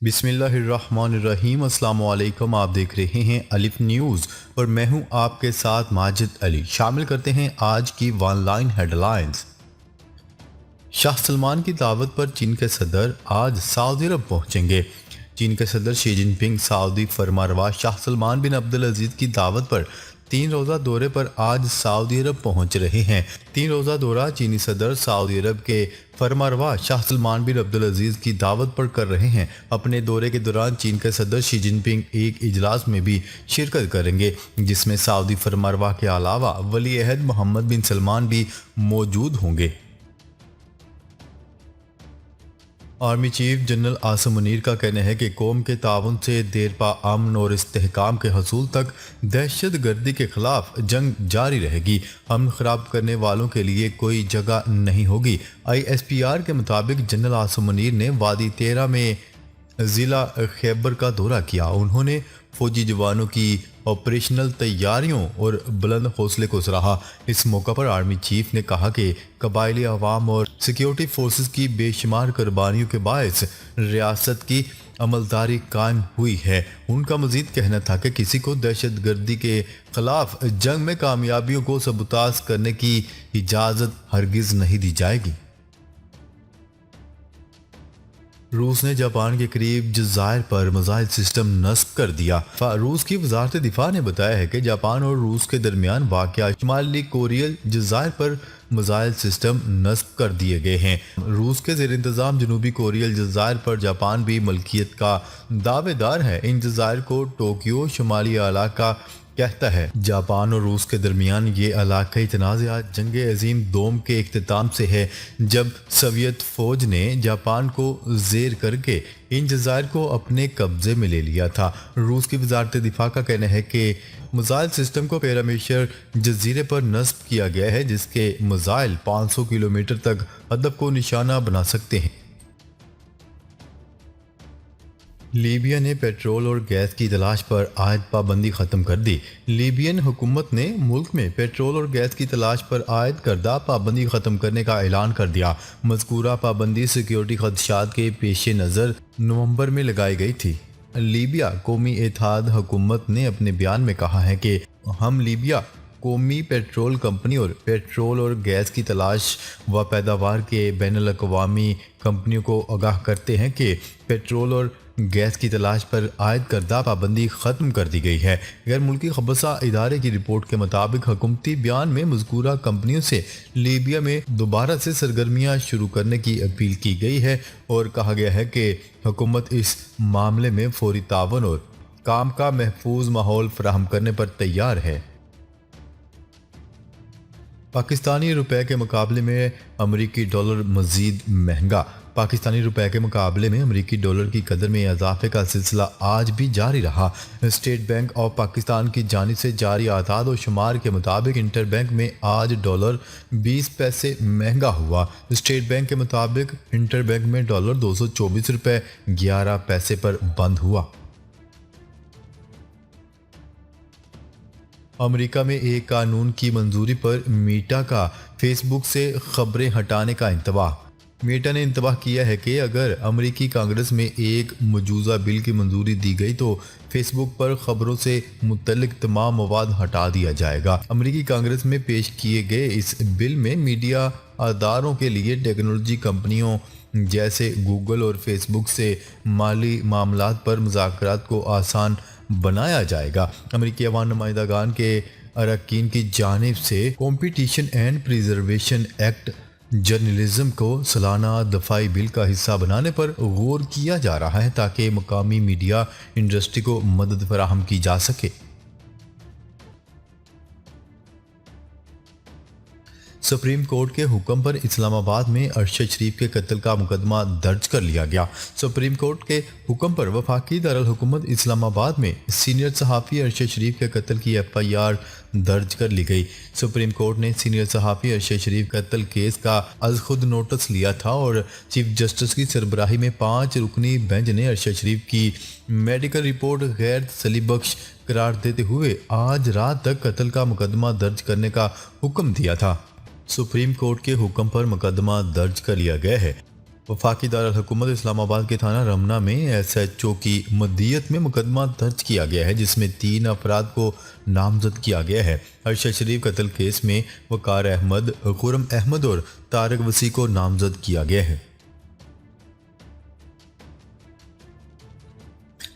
बिस्मिल्लाहिर्रहमानिर्रहीम। अस्सलाम वालेकुम। आप देख रहे हैं अलिफ न्यूज़ और मैं हूं आपके साथ माजिद अली। शामिल करते हैं आज की one line headlines. Shah Salman की दावत पर चीन के सदर आज सऊदी अरब पहुंचेंगे। चीन के सदर शी जिनपिंग सऊदी फरमारवा Shah Salman bin Abdul Aziz की दावत पर 3 रोज़ा दौरे पर आज सऊदी अरब पहुंच रहे हैं। 3 रोज़ा दौरा चीनी सदर सऊदी अरब के फरमारवा Shah Salman bin Abdul Aziz की दावत पर कर रहे हैं। अपने दौरे के दौरान चीन के सदर शी जिनपिंग एक इजलास में भी शिरकत करेंगे, जिसमें सऊदी फरमारवा के अलावा वली अहद मोहम्मद बिन सलमान भी मौजूद होंगे। Army chief general Asim Munir का कहना है कि कौम के ताउन से देरपा अमन और इस्तेहकाम के हसूल तक दहशत गर्दी के खिलाफ जंग जारी रहेगी। अमन खराब करने वालों के लिए कोई जगह नहीं होगी। ISPR के मुताबिक जनरल आसिम मुनीर ने वादी तेरा में ज़िला खैबर का दौरा किया। उन्होंने फौजी जवानों की ऑपरेशनल तैयारियों और बुलंद हौसले को सराहा। इस मौका पर आर्मी चीफ ने कहा कि कबायली अवाम और सिक्योरिटी फोर्सेस की बेशुमार कुर्बानियों के बायस रियासत की अमलदारी कायम हुई है। उनका मजीद कहना था कि किसी को दहशत गर्दी के खिलाफ जंग में कामयाबियों को सबूताज करने की इजाज़त हरगिज़ नहीं दी जाएगी। रूस ने जापान के करीब जज़ायर पर मिसाइल सिस्टम नस्ब कर दिया। रूस की वजारत दिफा ने बताया है कि जापान और रूस के दरमियान वाक़या शुमाली कोरियल जज़ायर पर मिसाइल सिस्टम नस्ब कर दिए गए हैं। रूस के ज़ेर इंतज़ाम जनूबी कोरियल जज़ायर पर जापान भी मलकियत का दावेदार है। इन जज़ायर को टोक्यो शुमाली इलाका कहता है। जापान और रूस के दरमियान ये इलाकाई तनाज़ात जंग अजीम दोम के इख्तिताम से है, जब सोवियत फ़ौज ने जापान को ज़ेर करके इन जज़ायर को अपने कब्ज़े में ले लिया था। रूस की वजारत दिफा का कहना है कि मिसाइल सिस्टम को पैरामीशर जजीरे पर नस्ब किया गया है, जिसके मिसाइल 500 किलोमीटर तक हदफ को निशाना बना सकते हैं। लीबिया ने पेट्रोल और गैस की तलाश पर आयद पाबंदी ख़त्म कर दी। लीबियन हुकूमत ने मुल्क में पेट्रोल और गैस की तलाश पर आयद करदा पाबंदी ख़त्म करने का ऐलान कर दिया। मज़कूरा पाबंदी सिक्योरिटी खदशात के पेश नज़र नवंबर में लगाई गई थी। लीबिया कौमी इत्तेहाद हुकूमत ने अपने बयान में कहा है कि हम लीबिया कौमी पेट्रोल कंपनी और पेट्रोल और गैस की तलाश व पैदावार के बैनुल अक़वामी कंपनियों को आगाह करते हैं कि पेट्रोल और गैस की तलाश पर आयद करदा पाबंदी ख़त्म कर दी गई है। गैर मुल्की खबरसा इदारे की रिपोर्ट के मुताबिक हुकूमती बयान में मज़कूरा कंपनियों से लीबिया में दोबारा से सरगर्मियाँ शुरू करने की अपील की गई है और कहा गया है कि हुकूमत इस मामले में फौरी तावन और काम का महफूज माहौल फराहम करने पर तैयार है। पाकिस्तानी रुपए के मुकाबले में अमरीकी डॉलर मज़ीद महंगा। पाकिस्तानी रुपए के मुकाबले में अमरीकी डॉलर की कदर में इजाफे का सिलसिला आज भी जारी रहा। स्टेट बैंक ऑफ पाकिस्तान की जानिब से जारी आदाद और शुमार के मुताबिक इंटर बैंक में आज डॉलर 20 पैसे महंगा हुआ। स्टेट बैंक के मुताबिक इंटर बैंक में डॉलर 224 रुपये 11 पैसे पर बंद हुआ। अमेरिका में एक कानून की मंजूरी पर मीटा का फेसबुक से खबरें हटाने का इंतबाह। मीटा ने इंतबाह किया है कि अगर अमेरिकी कांग्रेस में एक मौजूदा बिल की मंजूरी दी गई तो फेसबुक पर खबरों से मुतल्लिक तमाम मवाद हटा दिया जाएगा। अमेरिकी कांग्रेस में पेश किए गए इस बिल में मीडिया अदारों के लिए टेक्नोलॉजी कंपनियों जैसे गूगल और फेसबुक से माली मामलात पर मुज़ाकरात को आसान बनाया जाएगा। अमेरिकी अवाम नुमाइंदागान के अरकान की जानिब से competition and preservation act journalism को सालाना दफाई बिल का हिस्सा बनाने पर गौर किया जा रहा है, ताकि मकामी मीडिया इंडस्ट्री को मदद फराहम की जा सके। सुप्रीम कोर्ट के हुक्म पर इस्लामाबाद में अरशद शरीफ के कत्ल का मुकदमा दर्ज कर लिया गया। सुप्रीम कोर्ट के हुक्म पर वफाकी दारुल हुकूमत इस्लामाबाद में सीनियर सहाफ़ी अरशद शरीफ के कत्ल की FIR दर्ज कर ली गई। सुप्रीम कोर्ट ने सीनियर सहाफ़ी अरशद शरीफ कत्ल केस का अज खुद नोटिस लिया था और चीफ जस्टिस की सरबराही में 5 रुकनी बेंच ने अरशद शरीफ की मेडिकल रिपोर्ट गैर तसल्लीबख्श करार देते हुए आज रात तक कत्ल का मुकदमा दर्ज करने का हुक्म दिया था। सुप्रीम कोर्ट के हुक्म पर मुकदमा दर्ज कर लिया गया है। वफाकी दारुल इस्लामाबाद के थाना रमना में SHO की मदीयत में मुकदमा दर्ज किया गया है, जिसमें 3 अफराद को नामजद किया गया है। अरशद शरीफ कत्ल केस में वकार अहमद, खुरम अहमद और तारक वसी को नामजद किया गया है।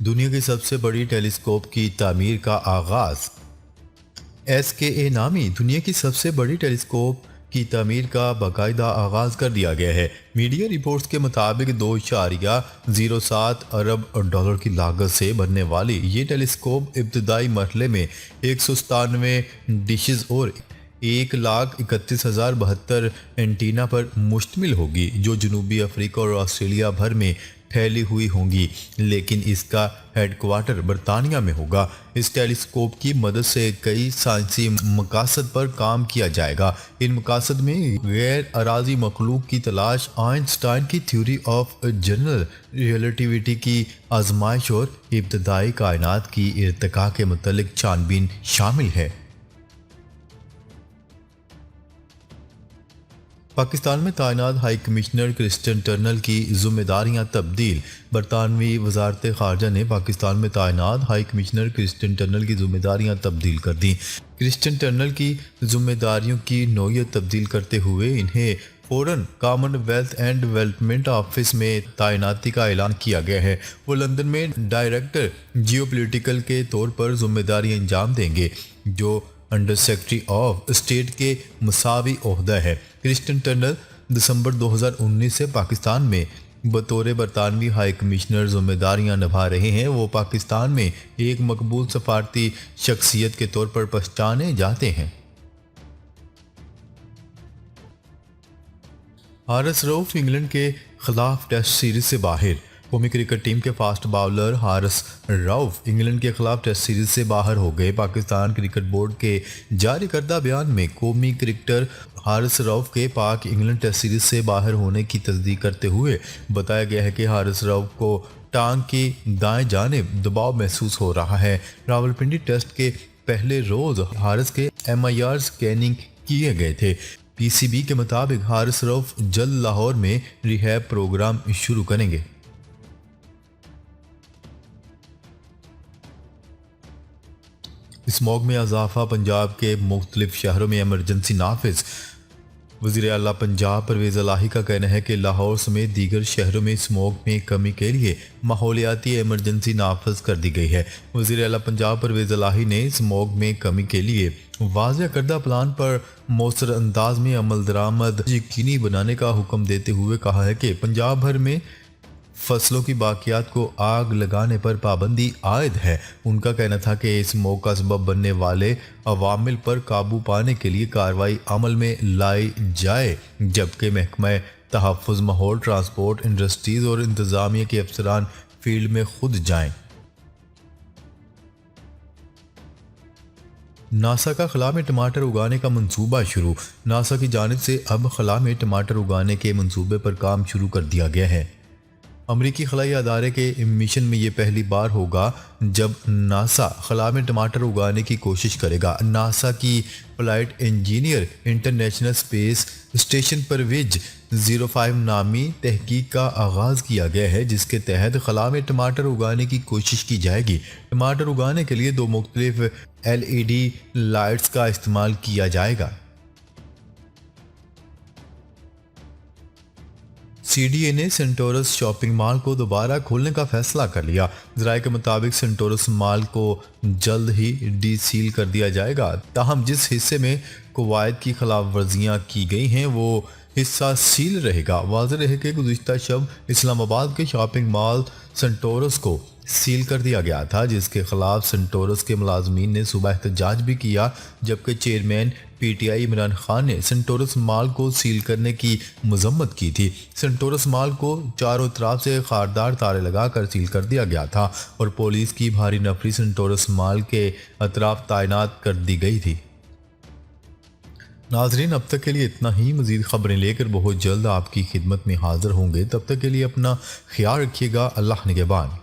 दुनिया की सबसे बड़ी टेलीस्कोप की तामीर का आगाज। SKA नामी दुनिया की सबसे बड़ी टेलीस्कोप की तामीर का बाकायदा आगाज कर दिया गया है। मीडिया रिपोर्ट्स के मुताबिक 2.07 अरब डॉलर की लागत से बनने वाली ये टेलीस्कोप इब्तदाई मरहले में 197 डिशेस और 1,31,072 एंटीना पर मुश्तमिल होगी, जो जनूबी अफ्रीका और ऑस्ट्रेलिया भर में फैली हुई होंगी, लेकिन इसका हेडक्वार्टर बरतानिया में होगा। इस टेलीस्कोप की मदद से कई साइंसी मकासद पर काम किया जाएगा। इन मकासद में गैर अराजी मखलूक की तलाश, आइंस्टाइन की थ्योरी ऑफ जनरल रिलेटिविटी की आजमाइश और इब्तदाई कायनात की इर्तिका के मुतल्लिक छानबीन शामिल है। पाकिस्तान में तैनात हाई कमिश्नर क्रिस्टियन टर्नल की जिम्मेदारियां तब्दील। बरतानवी वजारत खारजा ने पाकिस्तान में तैनात हाई कमिश्नर क्रिस्टियन टर्नल की जिम्मेदारियां तब्दील कर दी। क्रिस्टियन टर्नल की जिम्मेदारियों की नौयत तब्दील करते हुए इन्हें फ़ौरन कॉमनवेल्थ एंड डेवलपमेंट ऑफिस में तैनाती का ऐलान किया गया है। वो लंदन में डायरेक्टर जियोपॉलिटिकल के तौर पर जिम्मेदारी अंजाम देंगे, जो अंडर सेक्रेटरी ऑफ स्टेट के मसावी ओहदा है। क्रिस्टियन टर्नल दिसंबर 2019 से पाकिस्तान में बतौर बरतानवी हाई कमिश्नर जिम्मेदारियां निभा रहे हैं। वो पाकिस्तान में एक मकबूल सफारती शख्सियत के तौर पर पहचाने जाते हैं। हारिस रऊफ इंग्लैंड के खिलाफ टेस्ट सीरीज से बाहर। कौमी क्रिकेट टीम के fast bowler Haris Rauf England के खिलाफ टेस्ट सीरीज से बाहर हो गए। पाकिस्तान क्रिकेट बोर्ड के जारी करदा बयान में कौमी क्रिकेटर हारिस रऊफ के पाक इंग्लैंड टेस्ट सीरीज से बाहर होने की तस्दीक करते हुए बताया गया है कि हारिस रऊफ को टांग की दाएं जानिब दबाव महसूस हो रहा है। रावलपिंडी टेस्ट के पहले रोज हारिस के MIR स्कैनिंग किए गए थे। PCB के मुताबिक हारिस रऊफ जल्द लाहौर में रिहैब प्रोग्राम शुरू करेंगे। स्मॉग में इजाफा। पंजाब के मुख्तलिफ शहरों में एमरजेंसी नाफिज। वज़ीर आला पंजाब परवेज़ इलाही का कहना है कि लाहौर समेत दीगर शहरों में स्मॉग में कमी के लिए माहौलियाती एमरजेंसी नाफिज कर दी गई है। वज़ीर आला पंजाब परवेज़ इलाही ने स्मॉग में कमी के लिए वाज़ेह करदा प्लान पर मौसर अंदाज में अमल दरामद यकीनी बनाने का हुक्म देते हुए कहा है कि पंजाब भर में फसलों की बाकियात को आग लगाने पर पाबंदी आयद है। उनका कहना था कि इस स्मॉग का सबब बनने वाले अवामिल पर काबू पाने के लिए कार्रवाई अमल में लाई जाए, जबकि महकमा तहफ़्फ़ुज़ माहौल, ट्रांसपोर्ट, इंडस्ट्रीज़ और इंतज़ामिया के अफसरान फील्ड में खुद जाएं। नासा का खला में टमाटर उगाने का मंसूबा शुरू। नासा की जानिब से अब खला में टमाटर उगाने के मंसूबे पर काम शुरू कर दिया गया है। अमरीकी खलाई अदारे के मिशन में ये पहली बार होगा जब नासा खला में टमाटर उगाने की कोशिश करेगा। नासा की flight engineer international space station पर विज 05 नामी तहकीक का आगाज़ किया गया है, जिसके तहत खला में टमाटर उगाने की कोशिश की जाएगी। टमाटर उगाने के लिए 2 मुख्तलिफ LED लाइट्स का इस्तेमाल किया जाएगा। CDA ने सेंटोरस शॉपिंग मॉल को दोबारा खोलने का फैसला कर लिया। ज़राए के मुताबिक सेंटोरस मॉल को जल्द ही डीसील कर दिया जाएगा। ताहम जिस हिस्से में कवायद की खिलाफ वर्जियाँ की गई हैं वो हिस्सा सील रहेगा। वाज़ेह रहे कि गुज़िश्ता शब इस्लामाबाद के शॉपिंग मॉल सेंटोरस को सील कर दिया गया था, जिसके खिलाफ सेंटोरस के मुलाजमीन ने सुबह एहतजाज भी किया, जबकि चेयरमैन PTI इमरान खान ने सेंटोरस मॉल को सील करने की मजम्मत की थी। सेंटोरस मॉल को चारों तरफ से खारदार तारे लगाकर सील कर दिया गया था और पुलिस की भारी नफरी सेंटोरस मॉल के अतराफ तैनात कर दी गई थी। नाजरीन, अब तक के लिए इतना ही। मज़ीद खबरें लेकर बहुत जल्द आपकी खिदमत में हाजिर होंगे। तब तक के लिए अपना ख्याल रखिएगा। अल्लाह निगहबान।